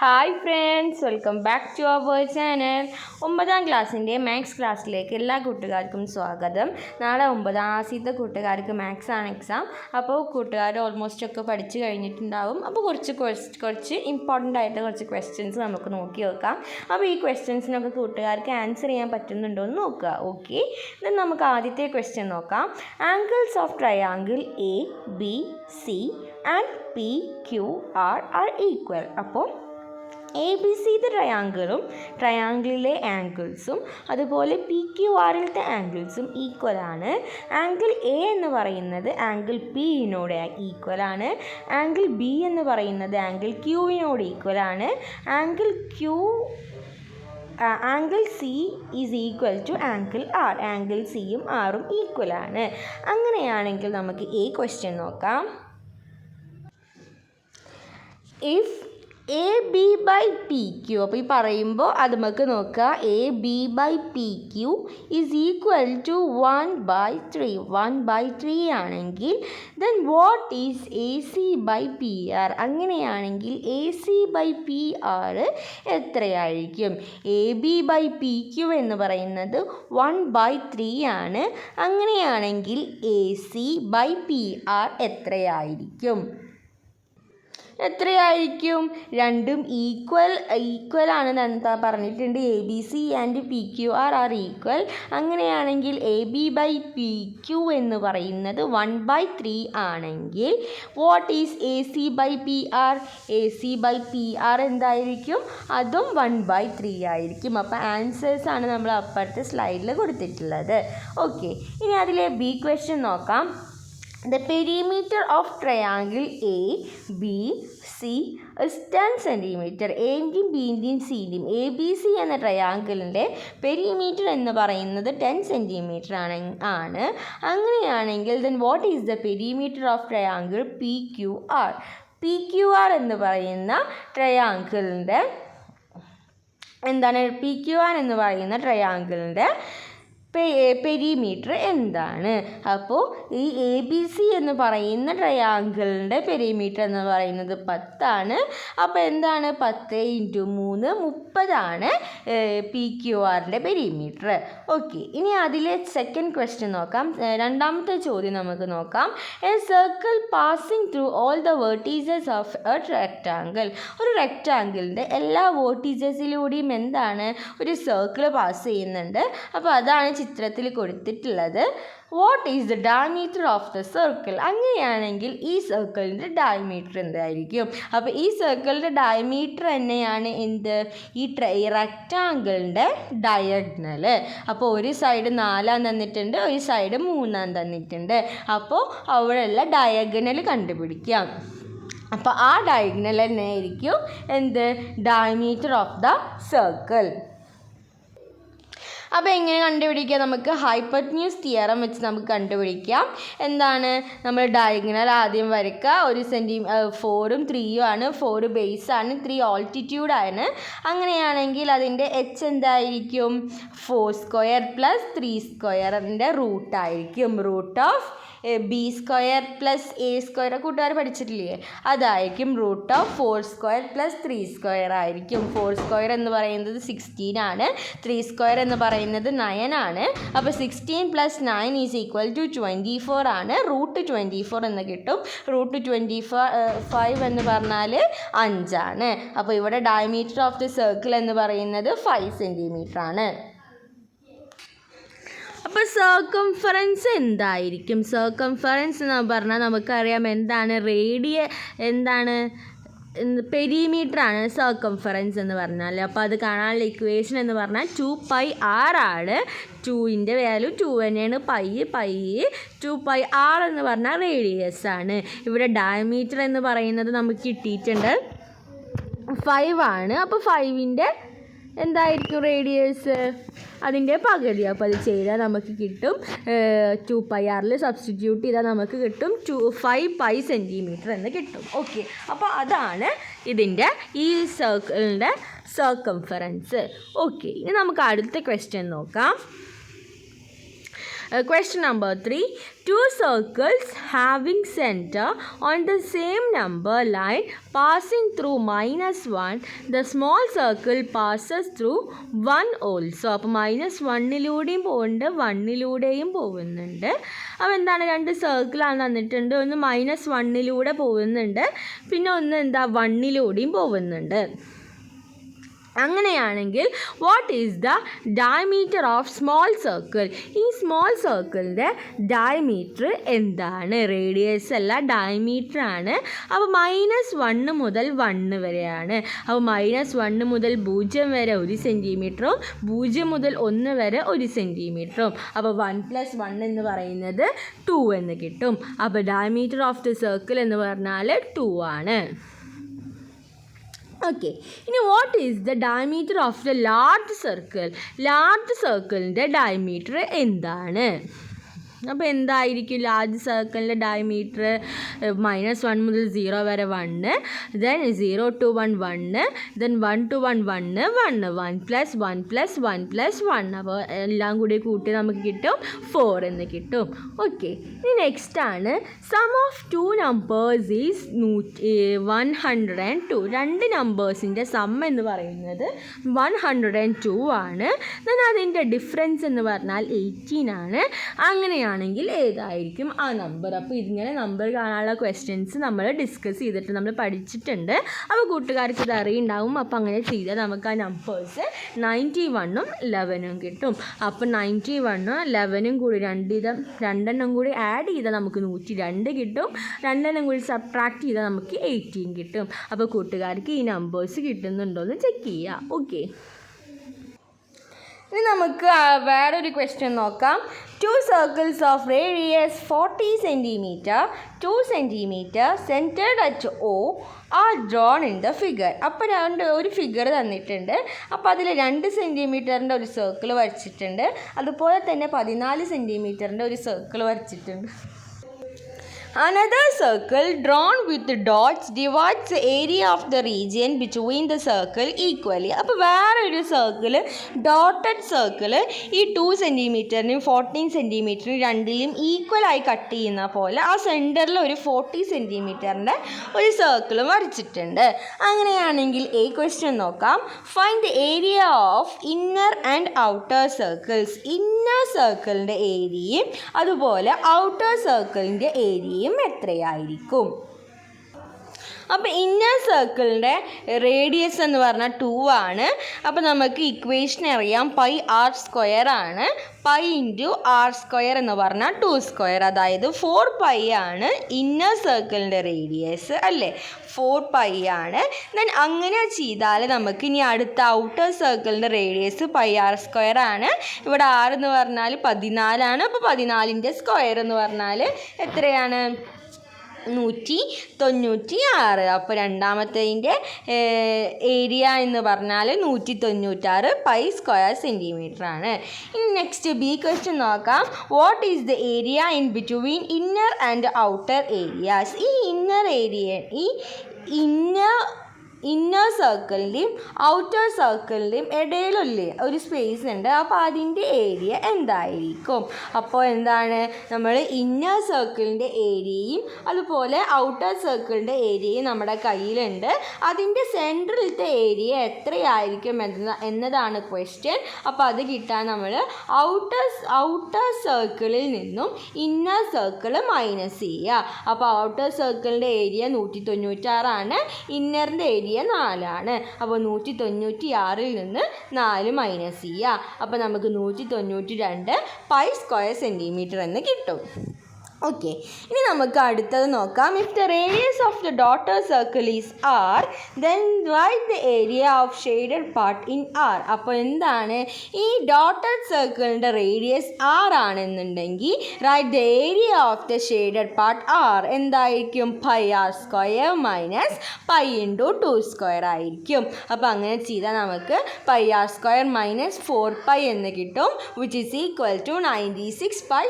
Hi friends, welcome back to our channel. 9ാം ക്ലാസ്സിൻ്റെ maths ക്ലാസ്സിലേക്ക് എല്ലാ കൂട്ടുകാർക്കും സ്വാഗതം. നാളെ 9ാം കൂട്ടുകാർക്ക് മാത്സ് ആണ് എക്സാം. അപ്പോൾ കൂട്ടുകാർ ഓൾമോസ്റ്റ് ഒക്കെ പഠിച്ചു കഴിഞ്ഞിട്ടുണ്ടാവും. അപ്പോൾ കുറച്ച് ഇമ്പോർട്ടൻ്റ് ആയിട്ട് കുറച്ച് ക്വസ്റ്റ്യൻസ് നമുക്ക് നോക്കി നോക്കാം. അപ്പോൾ ഈ ക്വസ്റ്റ്യൻസിനൊക്കെ കൂട്ടുകാർക്ക് ആൻസർ ചെയ്യാൻ പറ്റുന്നുണ്ടോ എന്ന് നോക്കുക. ഓക്കെ, then നമുക്ക് ആദ്യത്തെ ക്വസ്റ്റ്യൻ നോക്കാം. Angles of triangle A B C and P Q R equal. അപ്പോൾ എ ബി സി ട്രയാങ്കിളിലെ ആംഗിൾസും അതുപോലെ പി ക്യു ആറിലത്തെ ആംഗിൾസും ഈക്വലാണ്. ആംഗിൾ എ എന്ന് പറയുന്നത് ആംഗിൾ പിയിനോട് ഈക്വലാണ്. ആംഗിൾ ബി എന്ന് പറയുന്നത് ആംഗിൾ ക്യൂവിനോട് ഈക്വലാണ്. Angle C is equal to angle R. Angle സിയും ആറും ഈക്വലാണ്. അങ്ങനെയാണെങ്കിൽ നമുക്ക് ഈ ക്വസ്റ്റ്യൻ നോക്കാം. If A B by P Q, അപ്പോൾ ഈ പറയുമ്പോൾ അത് നമുക്ക് നോക്കുക. A B by P Q is equal to 1/3. 1/3 ആണെങ്കിൽ then what is A C by P R? അങ്ങനെയാണെങ്കിൽ A C by P R എത്രയായിരിക്കും? A B by P Q എന്ന് പറയുന്നത് 1/3 ആണ്. അങ്ങനെയാണെങ്കിൽ A C by P R എത്രയായിരിക്കും? രണ്ടും equal ആണെന്ന് എന്താ പറഞ്ഞിട്ടുണ്ട്. A B C and P Q R equal. അങ്ങനെയാണെങ്കിൽ A B by P Q എന്ന് പറയുന്നത് 1/3 ആണെങ്കിൽ what is A C by P R? A C by P R എന്തായിരിക്കും? അതും 1/3 ആയിരിക്കും. അപ്പോൾ ആൻസേഴ്സ് ആണ് നമ്മൾ അപ്പുറത്തെ സ്ലൈഡിൽ കൊടുത്തിട്ടുള്ളത്. ഓക്കെ, ഇനി അതിലെ ബി ക്വസ്റ്റ്യൻ നോക്കാം. The perimeter of triangle A B C is 10 cm. എൻ്റെയും ബിൻ്റെയും സിൻ്റെയും എ ബി സി എന്ന ട്രയാങ്കിളിൻ്റെ പെരിമീറ്റർ എന്ന് പറയുന്നത് 10 സെൻറ്റിമീറ്റർ ആണ്. അങ്ങനെയാണെങ്കിൽ then what is the perimeter of triangle P Q R? P Q R എന്ന് പറയുന്ന ട്രയാങ്കിളിൻ്റെ പി ക്യു ആർ എന്ന് പറയുന്ന ട്രയാങ്കിളിൻ്റെ പെരിമീറ്റർ എന്താണ്? അപ്പോൾ ഈ എ ബി സി എന്ന് പറയുന്ന ട്രയാങ്കിളിൻ്റെ പെരിമീറ്റർ എന്ന് പറയുന്നത് 10 ആണ്. അപ്പോൾ എന്താണ് 10 × 3 30 പി ക്യു ആറിൻ്റെ പെരിമീറ്റർ. ഓക്കെ, ഇനി അതിലെ സെക്കൻഡ് ക്വസ്റ്റ്യൻ നോക്കാം. രണ്ടാമത്തെ ചോദ്യം നമുക്ക് നോക്കാം. A circle passing through all the vertices of A rectangle. ഒരു റെക്റ്റാങ്കിളിൻ്റെ എല്ലാ വേർട്ടീസസിലൂടെയും എന്താണ് ഒരു സർക്കിൾ പാസ് ചെയ്യുന്നുണ്ട്. അപ്പോൾ അതാണ് ചിത്രത്തിൽ കൊടുത്തിട്ടുള്ളത്. What is the diameter of the circle? അങ്ങനെയാണെങ്കിൽ ഈ സർക്കിളിൻ്റെ ഡയമീറ്റർ എന്തായിരിക്കും? അപ്പോൾ ഈ സർക്കിളിൻ്റെ ഡയമീറ്റർ തന്നെയാണ് ഈ റെക്റ്റാങ്കിളിൻ്റെ ഡയഗണൽ. അപ്പോൾ ഒരു സൈഡ് 4 തന്നിട്ടുണ്ട്, ഒരു സൈഡ് 3 തന്നിട്ടുണ്ട്. അപ്പോൾ അവിടെയുള്ള ഡയഗണൽ കണ്ടുപിടിക്കാം. അപ്പോൾ ആ ഡയഗണൽ തന്നെയായിരിക്കും ഡയമീറ്റർ ഓഫ് ദ സർക്കിൾ. അപ്പോൾ എങ്ങനെ കണ്ടുപിടിക്കുക? നമുക്ക് ഹൈപ്പോട്ടന്യൂസ് തിയറം വെച്ച് നമുക്ക് കണ്ടുപിടിക്കാം. എന്താണ്? നമ്മൾ ഡയഗണൽ ആദ്യം വരയ്ക്കുക. 4ഉം 3ഉം ആണ്. 4 ബേസ് ആണ്, 3 ആൾട്ടിറ്റ്യൂഡാണ്. അങ്ങനെയാണെങ്കിൽ അതിൻ്റെ എച്ച് എന്തായിരിക്കും? 4² + 3² റൂട്ടായിരിക്കും. റൂട്ട് ഓഫ് B² + A² കൂട്ടുകാർ പഠിച്ചിട്ടില്ലേ? അതായിരിക്കും റൂട്ട് ഓഫ് 4² + 3² ആയിരിക്കും. 4² എന്ന് പറയുന്നത് 16 ആണ്. 3² എന്ന് പറയുന്നത് 9 ആണ്. അപ്പോൾ 16 + 9 = 24 ആണ്. റൂട്ട് 24 എന്ന് കിട്ടും. റൂട്ട് 25 എന്ന് പറഞ്ഞാൽ 5 ആണ്. അപ്പോൾ ഇവിടെ ഡയമീറ്റർ ഓഫ് ദി സർക്കിൾ എന്ന് പറയുന്നത് 5 സെൻറ്റിമീറ്റർ ആണ്. അപ്പോൾ സർക്കംഫറൻസ് എന്തായിരിക്കും? സർക്കംഫറൻസ് എന്ന് പറഞ്ഞാൽ നമുക്കറിയാം പെരിമീറ്റർ ആണ് സർക്കംഫറൻസ് എന്ന് പറഞ്ഞാൽ. അപ്പോൾ അത് കാണാനുള്ള ഇക്വേഷൻ എന്ന് പറഞ്ഞാൽ 2πr ആണ്. 2ൻ്റെ വാല്യൂ 2 തന്നെയാണ്. പൈ 2πr എന്ന് പറഞ്ഞാൽ റേഡിയസ് ആണ്. ഇവിടെ ഡയമീറ്റർ എന്ന് പറയുന്നത് നമുക്ക് കിട്ടിയിട്ടുണ്ട് 5 ആണ്. അപ്പോൾ 5ൻ്റെ എന്തായിരിക്കും റേഡിയസ്? അതിൻ്റെ പകുതി. അപ്പോൾ അത് ചെയ്താൽ നമുക്ക് കിട്ടും 2πrൽ സബ്സ്റ്റിറ്റ്യൂട്ട് ചെയ്താൽ നമുക്ക് കിട്ടും 5π സെൻറ്റിമീറ്റർ എന്ന് കിട്ടും. ഓക്കെ, അപ്പോൾ അതാണ് ഇതിൻ്റെ ഈ സർക്കിളിൻ്റെ സർക്കംഫറൻസ്. ഓക്കെ, ഇനി നമുക്ക് അടുത്ത ക്വസ്റ്റ്യൻ നോക്കാം. Question number 3. Two circles having center on the same number line passing through -1. The small circle passes through 1 also. അപ്പോൾ -1 പോകുന്നുണ്ട് 1 പോകുന്നുണ്ട്. അപ്പോൾ എന്താണ്, രണ്ട് സർക്കിളാണ് തന്നിട്ടുണ്ട്. ഒന്ന് -1 പോകുന്നുണ്ട്, പിന്നെ ഒന്ന് എന്താ 1 പോകുന്നുണ്ട്. അങ്ങനെയാണെങ്കിൽ what is the diameter of small circle? ഈ സ്മോൾ സർക്കിളിൻ്റെ ഡയമീറ്റർ എന്താണ്? റേഡിയസ് അല്ല, ഡയമീറ്റർ ആണ്. അപ്പോൾ -1 മുതൽ 1 വരെയാണ്. അപ്പോൾ -1 മുതൽ 0 വരെ 1 സെൻറ്റിമീറ്ററും 0 മുതൽ 1 വരെ 1 സെൻറ്റിമീറ്ററും. അപ്പോൾ 1 + 1 എന്ന് പറയുന്നത് 2 എന്ന് കിട്ടും. അപ്പോൾ ഡയമീറ്റർ ഓഫ് ദ സർക്കിൾ എന്ന് പറഞ്ഞാൽ 2 ആണ്. ഓക്കെ, ഇനി what is the diameter of the large circle? Large സർക്കിളിൻ്റെ ഡയമീറ്റർ എന്താണ്? അപ്പോൾ എന്തായിരിക്കും ലാർജ് സർക്കിളിൻ്റെ ഡയമീറ്റർ? -1 മുതൽ 0 വരെ 1, ദെൻ 0 to 1 1, ദെൻ 1 to 1 1 1 1 + 1 + 1 + 1. അപ്പോൾ എല്ലാം കൂടി കൂട്ടി നമുക്ക് കിട്ടും 4 എന്ന് കിട്ടും. ഓക്കെ, ഇനി നെക്സ്റ്റ് ആണ് സം ഓഫ് 2 നമ്പേഴ്സ് ഈസ് 102. രണ്ട് നമ്പേഴ്സിൻ്റെ സം എന്ന് പറയുന്നത് 102 ആണ്. ദെൻ അതിൻ്റെ ഡിഫറൻസ് എന്ന് പറഞ്ഞാൽ 18 ആണ്. അങ്ങനെയാണെങ്കിൽ ഏതായിരിക്കും ആ നമ്പർ? അപ്പോൾ ഇതിങ്ങനെ നമ്പർ കാണാനുള്ള ക്വസ്റ്റ്യൻസ് നമ്മൾ ഡിസ്കസ് ചെയ്തിട്ട് നമ്മൾ പഠിച്ചിട്ടുണ്ട്. അപ്പോൾ കൂട്ടുകാർക്ക് ഇത് അറിയുണ്ടാവും. അപ്പോൾ അങ്ങനെ ചെയ്താൽ നമുക്ക് ആ നമ്പേഴ്സ് 91ഉം 11ഉം കിട്ടും. അപ്പോൾ 91ഉം 11ഉം കൂടി രണ്ടെണ്ണം കൂടി ആഡ് ചെയ്താൽ നമുക്ക് 102 കിട്ടും. രണ്ടെണ്ണം കൂടി സബ്ട്രാക്ട് ചെയ്താൽ നമുക്ക് 18 കിട്ടും. അപ്പോൾ കൂട്ടുകാർക്ക് ഈ നമ്പേഴ്സ് കിട്ടുന്നുണ്ടോ എന്ന് ചെക്ക് ചെയ്യുക. ഓക്കെ, ഇനി നമുക്ക് വേറൊരു ക്വസ്റ്റ്യൻ നോക്കാം. 2 circles of radius 40 cm, 2 cm centered at O are drawn in the figure. അപ്പോൾ ഒരു ഫിഗർ തന്നിട്ടുണ്ട്. അപ്പോൾ അതിൽ 2 സെൻറ്റിമീറ്ററിൻ്റെ ഒരു സർക്കിൾ വരച്ചിട്ടുണ്ട്. അതുപോലെ തന്നെ 14 സെൻറ്റിമീറ്ററിൻ്റെ ഒരു സർക്കിൾ വരച്ചിട്ടുണ്ട്. Another circle drawn with dots divides the area of the region between the circle equally. അപ്പോൾ വേറൊരു സർക്കിൾ, ഡോട്ടഡ് സർക്കിൾ, ഈ 2 സെൻറ്റിമീറ്ററിനും 14 സെൻറ്റിമീറ്ററിനും രണ്ടിലും ഈക്വലായി കട്ട് ചെയ്യുന്ന പോലെ ആ സെൻറ്ററിൽ ഒരു 40 സെൻറ്റിമീറ്ററിൻ്റെ ഒരു സർക്കിളും വരച്ചിട്ടുണ്ട്. അങ്ങനെയാണെങ്കിൽ ക്വസ്റ്റ്യൻ നോക്കാം. Find the area of inner and outer circles. Inner സർക്കിളിൻ്റെ ഏരിയയും അതുപോലെ ഔട്ടർ സർക്കിളിൻ്റെ ഏരിയയും എത്രയായിരിക്കും? അപ്പോൾ ഇന്നർ സർക്കിളിൻ്റെ റേഡിയസ് എന്ന് പറഞ്ഞാൽ 2 ആണ്. അപ്പോൾ നമുക്ക് ഇക്വേഷൻ അറിയാം, πr² ആണ്. π × r² എന്ന് പറഞ്ഞാൽ 2². അതായത് 4π ആണ് ഇന്നർ സർക്കിളിൻ്റെ റേഡിയസ് അല്ലേ, 4π ആണ്. ദെൻ അങ്ങനെ ചെയ്താൽ നമുക്ക് ഇനി അടുത്ത ഔട്ടർ സർക്കിളിൻ്റെ റേഡിയസ് πr² ആണ്. ഇവിടെ r എന്ന് പറഞ്ഞാൽ 14 ആണ്. അപ്പോൾ 14ൻ്റെ സ്ക്വയർ എന്ന് പറഞ്ഞാൽ എത്രയാണ്? 196. അപ്പോൾ രണ്ടാമത്തതിൻ്റെ ഏരിയ എന്ന് പറഞ്ഞാൽ 196 π² സെൻറ്റിമീറ്റർ ആണ്. ഇനി നെക്സ്റ്റ് ബി ക്വസ്റ്റ്യൻ നോക്കാം. What is the area in between inner and outer areas? ഈ ഇന്നർ ഏരിയ, ഈ ഇന്നർ സർക്കിളിൻ്റെയും ഔട്ടർ സർക്കിളിൻ്റെയും ഇടയിലല്ലേ ഒരു സ്പേസ് ഉണ്ട്. അപ്പോൾ അതിൻ്റെ ഏരിയ എന്തായിരിക്കും? അപ്പോൾ എന്താണ്, നമ്മൾ ഇന്നർ സർക്കിളിൻ്റെ ഏരിയയും അതുപോലെ ഔട്ടർ സർക്കിളിൻ്റെ ഏരിയയും നമ്മുടെ കയ്യിലുണ്ട്. അതിൻ്റെ സെൻട്രലിലത്തെ ഏരിയ എത്രയായിരിക്കും എന്നതാണ് ക്വസ്റ്റ്യൻ. അപ്പോൾ അത് കിട്ടാൻ നമ്മൾ ഔട്ടർ സർക്കിളിൽ നിന്നും ഇന്നർ സർക്കിൾ മൈനസ് ചെയ്യുക. അപ്പോൾ ഔട്ടർ സർക്കിളിൻ്റെ ഏരിയ 196 ആണ്, ഇന്നറിൻ്റെ ഏരിയ 4 ആണ്. അപ്പോൾ 196ൽ നിന്ന് 4 മൈനസ് ചെയ്യുക. അപ്പോൾ നമുക്ക് 192 π² സെൻറ്റിമീറ്റർ എന്ന് കിട്ടും. ഓക്കെ, ഇനി നമുക്ക് അടുത്തത് നോക്കാം. If the radius of the outer circle is r, then write the area of shaded part in r. അപ്പോൾ എന്താണ്, ഈ ഡോട്ടഡ് സർക്കിളിൻ്റെ റേഡിയസ് r ആണെന്നുണ്ടെങ്കിൽ write the area of the shaded part r എന്തായിരിക്കും? πr² മൈനസ് π × 2² ആയിരിക്കും. അപ്പോൾ അങ്ങനെ ചെയ്താൽ നമുക്ക് πr² മൈനസ് 4π എന്ന് കിട്ടും, which is equal to 96 π²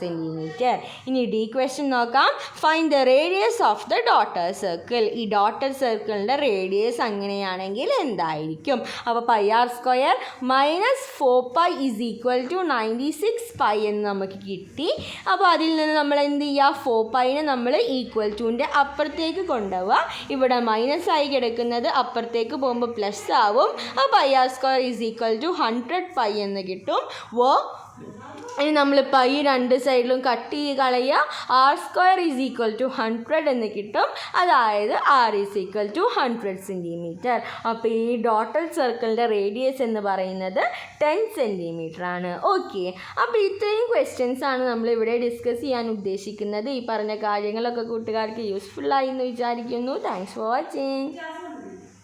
centimetre. ഇനി ഡി ക്വസ്റ്റ്യൻ നോക്കാം. Find the radius of the outer circle. ഈ ഡോട്ടർ സർക്കിളിൻ്റെ റേഡിയസ് അങ്ങനെയാണെങ്കിൽ എന്തായിരിക്കും? അപ്പോൾ pi R square minus 4π is equal to 96π എന്ന് നമുക്ക് കിട്ടി. അപ്പോൾ അതിൽ നിന്ന് നമ്മൾ എന്ത് ചെയ്യുക? 4π നമ്മൾ ഈക്വൽ ടുവിൻ്റെ അപ്പുറത്തേക്ക് കൊണ്ടുപോവുക. ഇവിടെ മൈനസ് ആയി കിടക്കുന്നത് അപ്പുറത്തേക്ക് പോകുമ്പോൾ പ്ലസ് ആവും. അപ്പോൾ pi R square is equal to 100π എന്ന് കിട്ടും. ഇനി നമ്മൾ പൈ രണ്ട് സൈഡിലും കട്ട് ചെയ്ത് കളയുക. R square is equal to 100 എന്ന് കിട്ടും. അതായത് R is equal to 100 centimetre. അപ്പോൾ ഈ ഡോട്ടൽ സർക്കിളിൻ്റെ റേഡിയസ് എന്ന് പറയുന്നത് 10 സെൻറ്റിമീറ്റർ ആണ്. ഓക്കെ, അപ്പോൾ ഇത്രയും ക്വസ്റ്റ്യൻസ് ആണ് നമ്മളിവിടെ ഡിസ്കസ് ചെയ്യാൻ ഉദ്ദേശിക്കുന്നത്. ഈ പറഞ്ഞ കാര്യങ്ങളൊക്കെ കൂട്ടുകാർക്ക് യൂസ്ഫുള്ളായി എന്ന് വിചാരിക്കുന്നു. Thanks for watching.